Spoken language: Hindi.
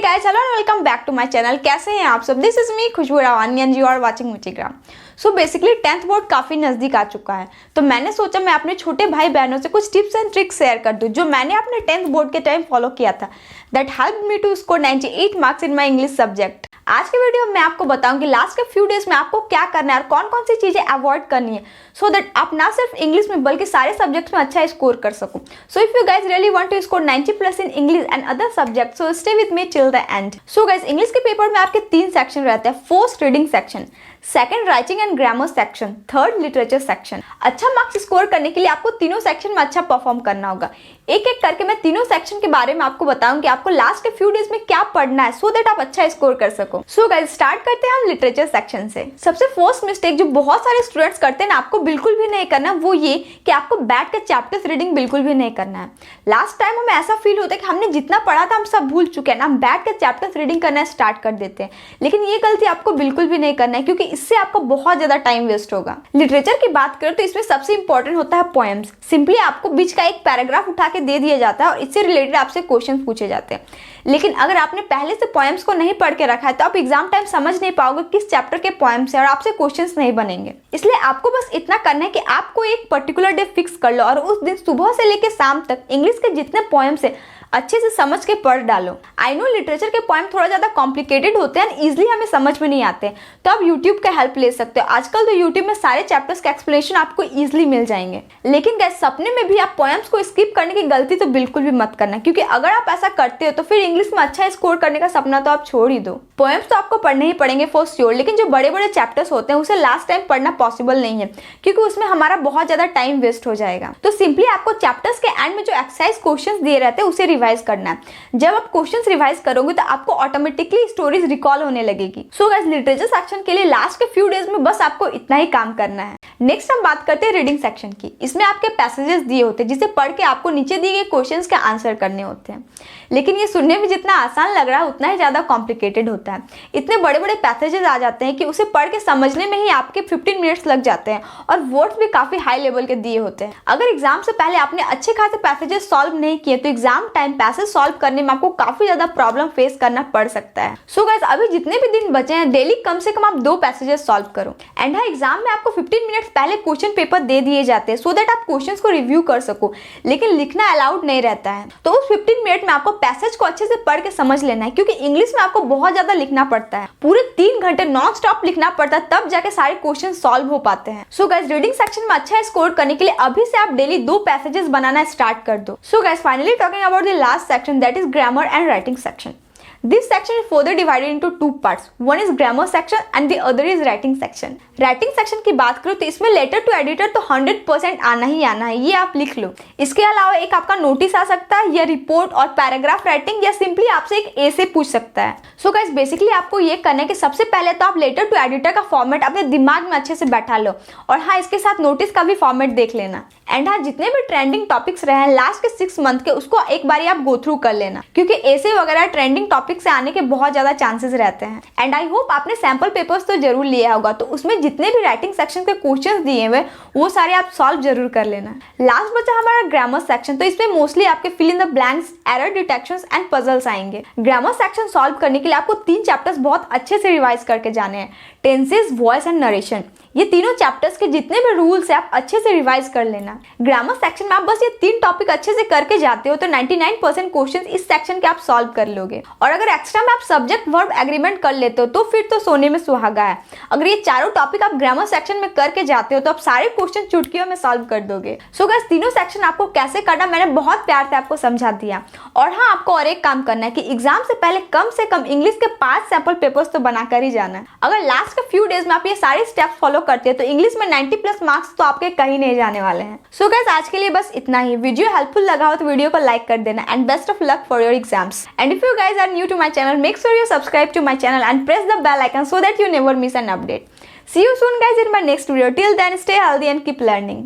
Guys, hello and welcome back to my channel. कैसे हैं आप सब? This is me Khushboo Rawani and you are watching मुचिग्राम। सो बेसिकली 10th बोर्ड काफ़ी नज़दीक आ चुका है, तो मैंने सोचा मैं अपने छोटे भाई बहनों से कुछ टिप्स एंड ट्रिक्स शेयर कर दूं जो मैंने अपने 10th बोर्ड के टाइम फॉलो किया था, that help me to score 98 marks in my English subject. आज के वीडियो में मैं आपको बताऊंगी लास्ट के फ्यू डेज में आपको क्या करना है और कौन कौन सी चीज़ें अवॉइड करनी है, सो दैट आप ना सिर्फ इंग्लिश में बल्कि सारे सब्जेक्ट्स में अच्छा स्कोर कर सको। So if you guys really want to score 90+ in English and other subject, so stay with me till the end. So guys, English के पेपर में आपके 3 सेक्शन रहते हैं। First reading section, second writing and grammar section, third literature section. अच्छा मार्क्स स्कोर करने के लिए आपको तीनों सेक्शन में अच्छा परफॉर्म करना होगा। एक एक करके मैं तीनों सेक्शन के बारे में आपको बताऊंगी आपको लास्ट के फ्यू डेज में क्या पढ़ना है, सो दैट आप अच्छा स्कोर कर सको। सो गाइस, स्टार्ट करते हैं हम लिटरेचर सेक्शन से। सबसे फर्स्ट मिस्टेक जो बहुत सारे स्टूडेंट्स करते हैं ना, आपको बिल्कुल भी नहीं करना, वो ये कि आपको बैठ के चैप्टर्स रीडिंग बिल्कुल भी नहीं करना है। लास्ट टाइम हमें ऐसा फील होता है कि हमने जितना पढ़ा था हम सब भूल चुके हैं ना, हम बैठ के चैप्टर्स रीडिंग करना स्टार्ट कर देते हैं। लेकिन ये गलती आपको बिल्कुल भी नहीं करना है, क्योंकि इससे आपको बहुत ज्यादा टाइम वेस्ट होगा। लिटरेचर की बात करें तो इसमें सबसे इंपॉर्टेंट होता है पोएम्स। सिंपली आपको बीच का एक पैराग्राफ उठा के दे दिया जाता है और इससे रिलेटेड आपसे क्वेश्चन पूछे जाते हैं। लेकिन अगर आपने पहले से पोएम्स को नहीं पढ़ के रखा है तो आप एग्जाम टाइम समझ नहीं पाओगे किस चैप्टर के पोएम्स है और आपसे क्वेश्चंस नहीं बनेंगे। इसलिए आपको बस इतना करना है कि आपको एक पर्टिकुलर डे फिक्स कर लो और उस दिन सुबह से लेकर शाम तक इंग्लिश के जितने पोएम्स है अच्छे से समझ के पढ़ डालो। आई नो लिटरेचर के पॉइंट थोड़ा ज्यादा कॉम्प्लिकेटेड होते हैं, इजीली हमें समझ में नहीं आते, तो आप यूट्यूब का हेल्प ले सकते हो। आजकल तो यूट्यूब में सारे चैप्टर्स का एक्सप्लेनेशन आपको इजीली मिल जाएंगे। लेकिन गाइस, सपने में भी आप पोएम्स को स्किप करने की गलती तो बिल्कुल भी मत करना, क्योंकि अगर आप ऐसा करते हो तो फिर इंग्लिश में अच्छा स्कोर करने का सपना तो आप छोड़ ही दो। पोएम्स तो आपको पढ़ने ही पड़ेंगे फॉर श्योर, लेकिन जो बड़े बड़े चैप्टर्स होते हैं उसे लास्ट टाइम पढ़ना पॉसिबल नहीं है, क्योंकि उसमें हमारा बहुत ज्यादा टाइम वेस्ट हो जाएगा। तो सिंपली आपको चैप्टर्स के एंड में जो एक्सरसाइज क्वेश्चंस दिए रहते हैं उसे रिवाइज करना है। जब आप क्वेश्चंस रिवाइज करोगे तो आपको ऑटोमेटिकली स्टोरीज रिकॉल होने लगेगी। सो गाइस, लिटरेचर सेक्शन के लिए लास्ट के फ्यू डेज में बस आपको इतना ही काम करना है। नेक्स्ट हम बात करते हैं रीडिंग सेक्शन की। इसमें आपके पैसेजेस दिए होते हैं जिसे पढ़ के आपको नीचे दिए गए क्वेश्चंस के आंसर करने होते हैं। लेकिन ये सुनने में जितना आसान लग रहा है उतना ही ज्यादा कॉम्प्लिकेटेड होता है। इतने बड़े बड़े पैसेजेस आ जाते हैं कि उसे पढ़ के समझने में ही आपके 15 मिनट्स लग जाते हैं और वर्ड्स भी काफी हाई लेवल के दिए होते हैं। अगर एग्जाम से पहले आपने अच्छे खासे पैसेजेस सॉल्व नहीं किए तो एग्जाम टाइम पैसेज सॉल्व करने में आपको काफी ज्यादा प्रॉब्लम फेस करना पड़ सकता है। सो गाइस, अभी जितने भी दिन बचे हैं डेली कम से कम आप 2 पैसेजेस सॉल्व करो। एंड हाँ, एग्जाम में आपको 15 मिनट्स पहले क्वेश्चन पेपर दे दिए जाते हैं, सो दैट आप क्वेश्चंस को रिव्यू कर सको, लेकिन लिखना अलाउड नहीं रहता है। तो उस 15 मिनट में आपको पैसेज को अच्छे से पढ़ के समझ लेना है, क्योंकि इंग्लिश में आपको बहुत ज्यादा लिखना पड़ता है। पूरे 3 घंटे नॉन स्टॉप लिखना पड़ता है, तब जाके सारे क्वेश्चन सॉल्व हो पाते हैं। सो गाइस, रीडिंग सेक्शन में अच्छा स्कोर करने के लिए अभी से आप डेली 2 पैसेजेस बनाना स्टार्ट कर दो। So guys, finally talking about the last section, that is grammar and writing section. This section is further divided into 2 parts. One is grammar section and the other is writing section. Writing section की बात करूँ तो इसमें लेटर टू एडिटर तो 100% आना ही आना है, ये आप लिख लो। इसके अलावा एक आपका नोटिस आ सकता है या रिपोर्ट और पैराग्राफ राइटिंग, या सिंपली आपसे एक ऐसे पूछ सकता है। सो गाइस, बेसिकली आपको ये करना है कि सबसे पहले तो आप लेटर टू एडिटर का फॉर्मेट अपने दिमाग में अच्छे से बैठा लो, और हाँ, इसके साथ नोटिस का भी फॉर्मेट देख लेना। एंड हाँ, जितने भी ट्रेंडिंग टॉपिक्स रहे हैं लास्ट के 6 मंथ के, उसको एक बार आप गो थ्रू कर लेना, क्योंकि ऐसे वगैरह ट्रेंडिंग टॉपिक से आने के बहुत ज्यादा चांसेस रहते हैं। एंड आई होप आपने सैंपल पेपर्स तो जरूर लिया होगा, तो उसमें जितने भी राइटिंग सेक्शन के क्वेश्चंस दिए हुए वो सारे आप सॉल्व जरूर कर लेना। लास्ट बचा हमारा ग्रामर सेक्शन, तो इसमें मोस्टली आपके fill in the blanks, error detections and puzzles आएंगे। ग्रामर सेक्शन सॉल्व करने के लिए आपको 3 चैप्टर्स बहुत अच्छे से रिवाइज करके जाने हैं, टेंसेस, वॉइस एंड नरेशन। ये तीनों चैप्टर्स के जितने भी रूल्स है आप अच्छे से रिवाइज कर लेना। ग्रामर सेक्शन में आप बस ये 3 टॉपिक अच्छे से करके जाते हो तो 99% क्वेश्चंस इस सेक्शन के आप सॉल्व कर लोगे। और अगर एक्स्ट्रा में आप सब्जेक्ट वर्ब एग्रीमेंट कर लेते हो तो फिर तो सोने में सुहागा है। अगर ये चारों टॉपिक आप ग्रामर सेक्शन में करके जाते हो तो आप सारे क्वेश्चन चुटकियों में सॉल्व कर दोगे। सो गाइस, तीनों सेक्शन आपको कैसे करना मैंने बहुत प्यार से आपको समझा दिया। और हाँ, आपको और एक काम करना है कि एग्जाम से कम इंग्लिश के 5 सैंपल पेपर्स तो बनाकर ही जाना है। अगर लास्ट के फ्यू डेज में आप ये सारे स्टेप्स फॉलो करते हैं तो इंग्लिश में 90+ मार्क्स तो आपके कहीं नहीं जाने वाले हैं। सो गाइस, आज के लिए बस इतना ही। वीडियो हेल्पफुल लगा हो तो वीडियो को लाइक कर देना and best of luck for your exams. And if you guys are new to my channel, make sure you subscribe to my channel and press the bell icon so that you never miss an update. See you soon guys in my next video. Till then, stay healthy and keep learning.